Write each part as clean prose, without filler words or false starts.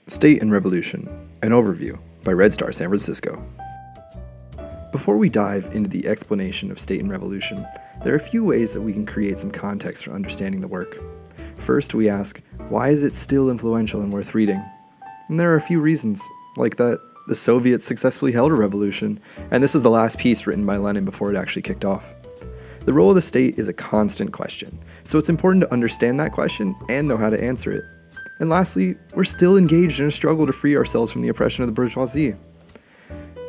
State and Revolution, an Overview by Red Star San Francisco. Before we dive into the explanation of State and Revolution, there are a few ways that we can create some context for understanding the work. First, we ask, why is it still influential and worth reading? And there are a few reasons, like that the Soviets successfully held a revolution, and this is the last piece written by Lenin before it actually kicked off. The role of the state is a constant question, so it's important to understand that question and know how to answer it. And lastly, we're still engaged in a struggle to free ourselves from the oppression of the bourgeoisie.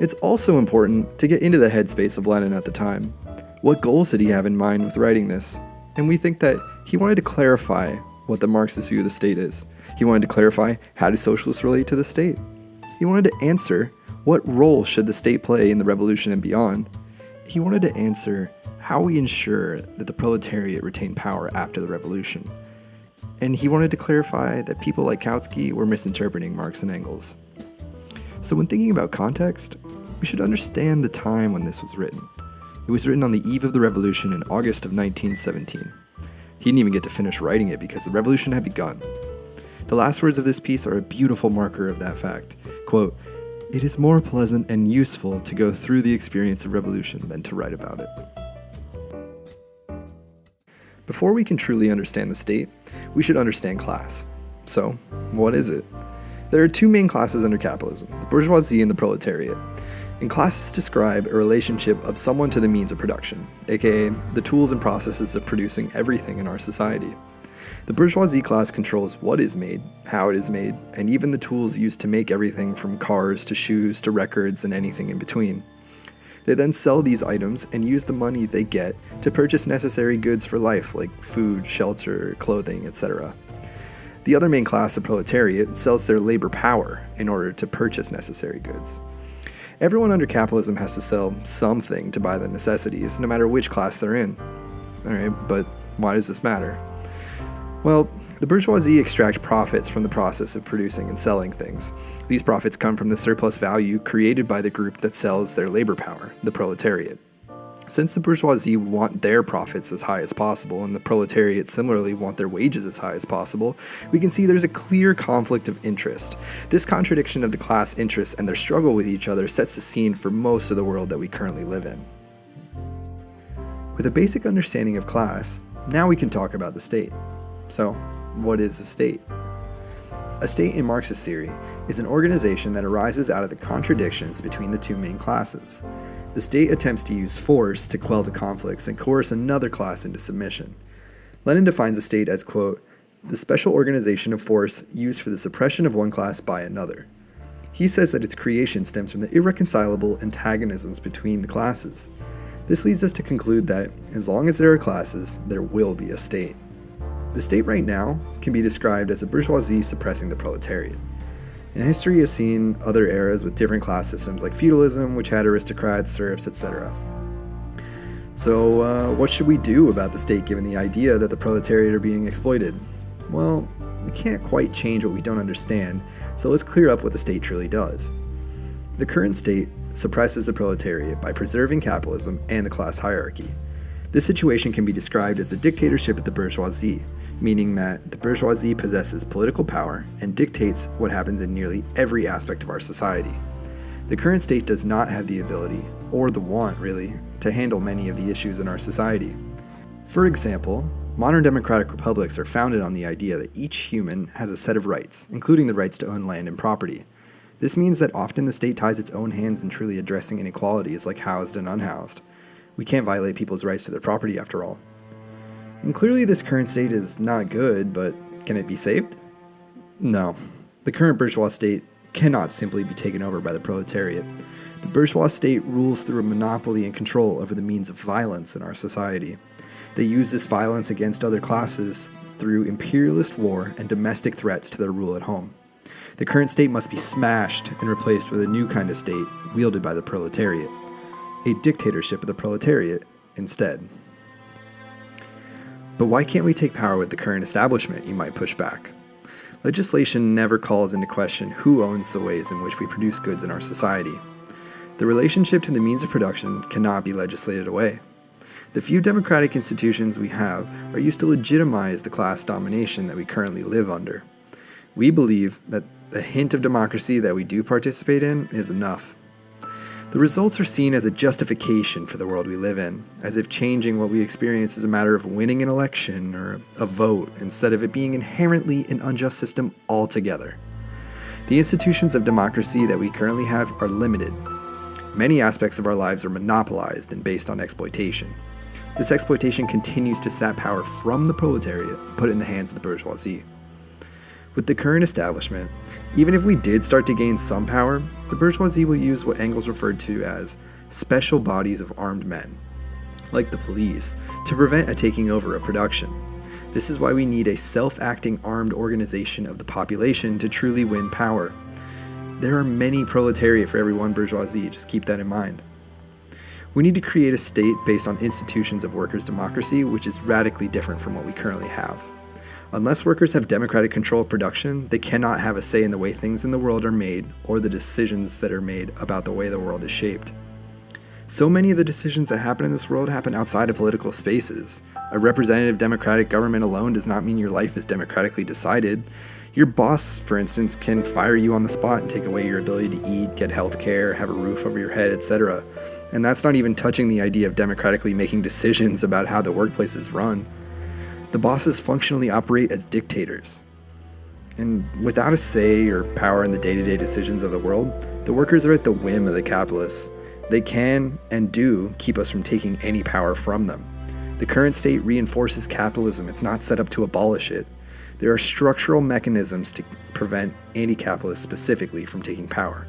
It's also important to get into the headspace of Lenin at the time. What goals did he have in mind with writing this? And we think that he wanted to clarify what the Marxist view of the state is. He wanted to clarify, how do socialists relate to the state? He wanted to answer, what role should the state play in the revolution and beyond? He wanted to answer how we ensure that the proletariat retain power after the revolution. And he wanted to clarify that people like Kautsky were misinterpreting Marx and Engels. So when thinking about context, we should understand the time when this was written. It was written on the eve of the revolution in August of 1917. He didn't even get to finish writing it because the revolution had begun. The last words of this piece are a beautiful marker of that fact. Quote, "It is more pleasant and useful to go through the experience of revolution than to write about it." Before we can truly understand the state, we should understand class. So, what is it? There are two main classes under capitalism, the bourgeoisie and the proletariat. And classes describe a relationship of someone to the means of production, aka the tools and processes of producing everything in our society. The bourgeoisie class controls what is made, how it is made, and even the tools used to make everything from cars to shoes to records and anything in between. They then sell these items and use the money they get to purchase necessary goods for life like food, shelter, clothing, etc. The other main class, the proletariat, sells their labor power in order to purchase necessary goods. Everyone under capitalism has to sell something to buy the necessities, no matter which class they're in. Alright, but why does this matter? Well, the bourgeoisie extract profits from the process of producing and selling things. These profits come from the surplus value created by the group that sells their labor power, the proletariat. Since the bourgeoisie want their profits as high as possible, and the proletariat similarly want their wages as high as possible, we can see there's a clear conflict of interest. This contradiction of the class interests and their struggle with each other sets the scene for most of the world that we currently live in. With a basic understanding of class, now we can talk about the state. So, what is a state? A state in Marxist theory is an organization that arises out of the contradictions between the two main classes. The state attempts to use force to quell the conflicts and coerce another class into submission. Lenin defines a state as, quote, "the special organization of force used for the suppression of one class by another." He says that its creation stems from the irreconcilable antagonisms between the classes. This leads us to conclude that, as long as there are classes, there will be a state. The state right now can be described as the bourgeoisie suppressing the proletariat. And history has seen other eras with different class systems like feudalism, which had aristocrats, serfs, etc. So what should we do about the state given the idea that the proletariat are being exploited? Well, we can't quite change what we don't understand, so let's clear up what the state truly does. The current state suppresses the proletariat by preserving capitalism and the class hierarchy. This situation can be described as the dictatorship of the bourgeoisie, meaning that the bourgeoisie possesses political power and dictates what happens in nearly every aspect of our society. The current state does not have the ability, or the want really, to handle many of the issues in our society. For example, modern democratic republics are founded on the idea that each human has a set of rights, including the rights to own land and property. This means that often the state ties its own hands in truly addressing inequalities like housed and unhoused. We can't violate people's rights to their property after all. And clearly this current state is not good, but can it be saved? No. The current bourgeois state cannot simply be taken over by the proletariat. The bourgeois state rules through a monopoly and control over the means of violence in our society. They use this violence against other classes through imperialist war and domestic threats to their rule at home. The current state must be smashed and replaced with a new kind of state wielded by the proletariat. A dictatorship of the proletariat instead. But why can't we take power with the current establishment, you might push back. Legislation never calls into question who owns the ways in which we produce goods in our society. The relationship to the means of production cannot be legislated away. The few democratic institutions we have are used to legitimize the class domination that we currently live under. We believe that the hint of democracy that we do participate in is enough. The results are seen as a justification for the world we live in, as if changing what we experience is a matter of winning an election or a vote instead of it being inherently an unjust system altogether. The institutions of democracy that we currently have are limited. Many aspects of our lives are monopolized and based on exploitation. This exploitation continues to sap power from the proletariat and put it in the hands of the bourgeoisie. With the current establishment, even if we did start to gain some power, the bourgeoisie will use what Engels referred to as special bodies of armed men, like the police, to prevent a taking over of production. This is why we need a self-acting armed organization of the population to truly win power. There are many proletariat for every one bourgeoisie, just keep that in mind. We need to create a state based on institutions of workers' democracy, which is radically different from what we currently have. Unless workers have democratic control of production, they cannot have a say in the way things in the world are made or the decisions that are made about the way the world is shaped. So many of the decisions that happen in this world happen outside of political spaces. A representative democratic government alone does not mean your life is democratically decided. Your boss, for instance, can fire you on the spot and take away your ability to eat, get health care, have a roof over your head, etc. And that's not even touching the idea of democratically making decisions about how the workplace is run. The bosses functionally operate as dictators. And without a say or power in the day-to-day decisions of the world, the workers are at the whim of the capitalists. They can and do keep us from taking any power from them. The current state reinforces capitalism. It's not set up to abolish it. There are structural mechanisms to prevent anti-capitalists specifically from taking power.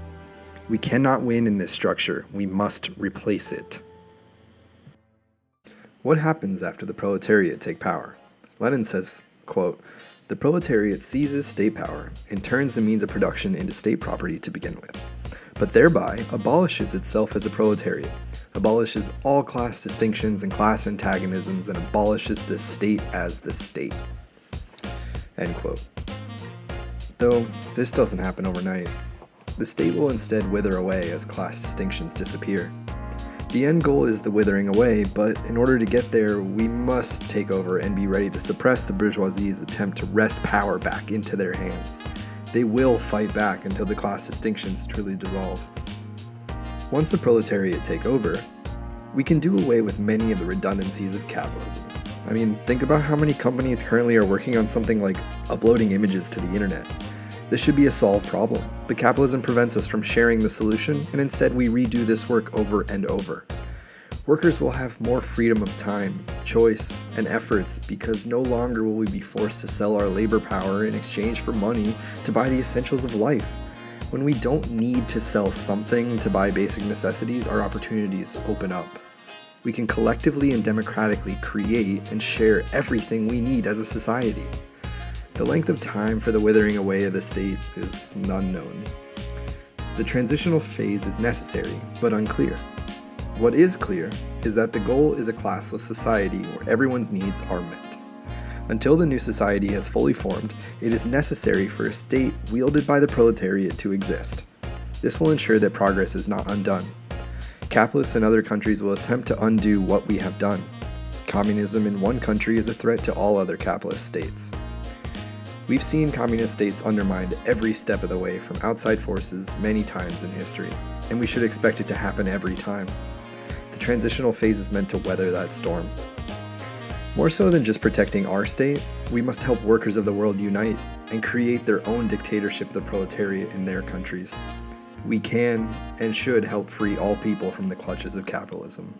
We cannot win in this structure. We must replace it. What happens after the proletariat take power? Lenin says, quote, "The proletariat seizes state power and turns the means of production into state property to begin with, but thereby abolishes itself as a proletariat, abolishes all class distinctions and class antagonisms, and abolishes the state as the state." End quote. Though this doesn't happen overnight. The state will instead wither away as class distinctions disappear. The end goal is the withering away, but in order to get there, we must take over and be ready to suppress the bourgeoisie's attempt to wrest power back into their hands. They will fight back until the class distinctions truly dissolve. Once the proletariat take over, we can do away with many of the redundancies of capitalism. I mean, think about how many companies currently are working on something like uploading images to the internet. This should be a solved problem, but capitalism prevents us from sharing the solution, and instead we redo this work over and over. Workers will have more freedom of time, choice, and efforts because no longer will we be forced to sell our labor power in exchange for money to buy the essentials of life. When we don't need to sell something to buy basic necessities, our opportunities open up. We can collectively and democratically create and share everything we need as a society. The length of time for the withering away of the state is unknown. The transitional phase is necessary, but unclear. What is clear is that the goal is a classless society where everyone's needs are met. Until the new society has fully formed, it is necessary for a state wielded by the proletariat to exist. This will ensure that progress is not undone. Capitalists in other countries will attempt to undo what we have done. Communism in one country is a threat to all other capitalist states. We've seen communist states undermined every step of the way from outside forces many times in history, and we should expect it to happen every time. The transitional phase is meant to weather that storm. More so than just protecting our state, we must help workers of the world unite and create their own dictatorship of the proletariat in their countries. We can and should help free all people from the clutches of capitalism.